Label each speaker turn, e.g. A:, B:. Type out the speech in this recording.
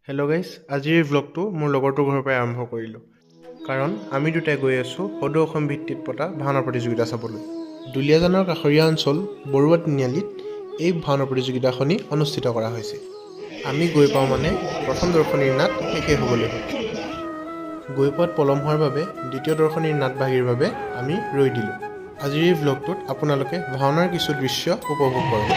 A: Hello' guys, আজিৰ এই ভ্লগটো মোৰ লগৰটোৰ ঘৰৰ পৰাই আৰম্ভ কৰিলোঁ। কাৰণ আমি দুটাই গৈ আছোঁ সদৌ অসম ভিত্তিত পতা ভাওনা প্ৰতিযোগিতা চাবলৈ। দুলীয়াজানৰ কাষৰীয়া অঞ্চল বৰুৱা তিনিআলিত এই ভাওনা প্ৰতিযোগিতাখনি অনুষ্ঠিত কৰা হৈছে। আমি গৈ পাওঁ মানে প্ৰথম দৰ্শনীৰ নাট শেষেই হ'বলৈ হ'ল। গৈ পোৱাত পলম হোৱাৰ বাবে দ্বিতীয় দৰ্শনীৰ নাট ভাগিৰ বাবে আমি ৰৈ দিলোঁ। আজিৰ এই ভ্লগটোত আপোনালোকে ভাওনাৰ কিছু দৃশ্য উপভোগ কৰক।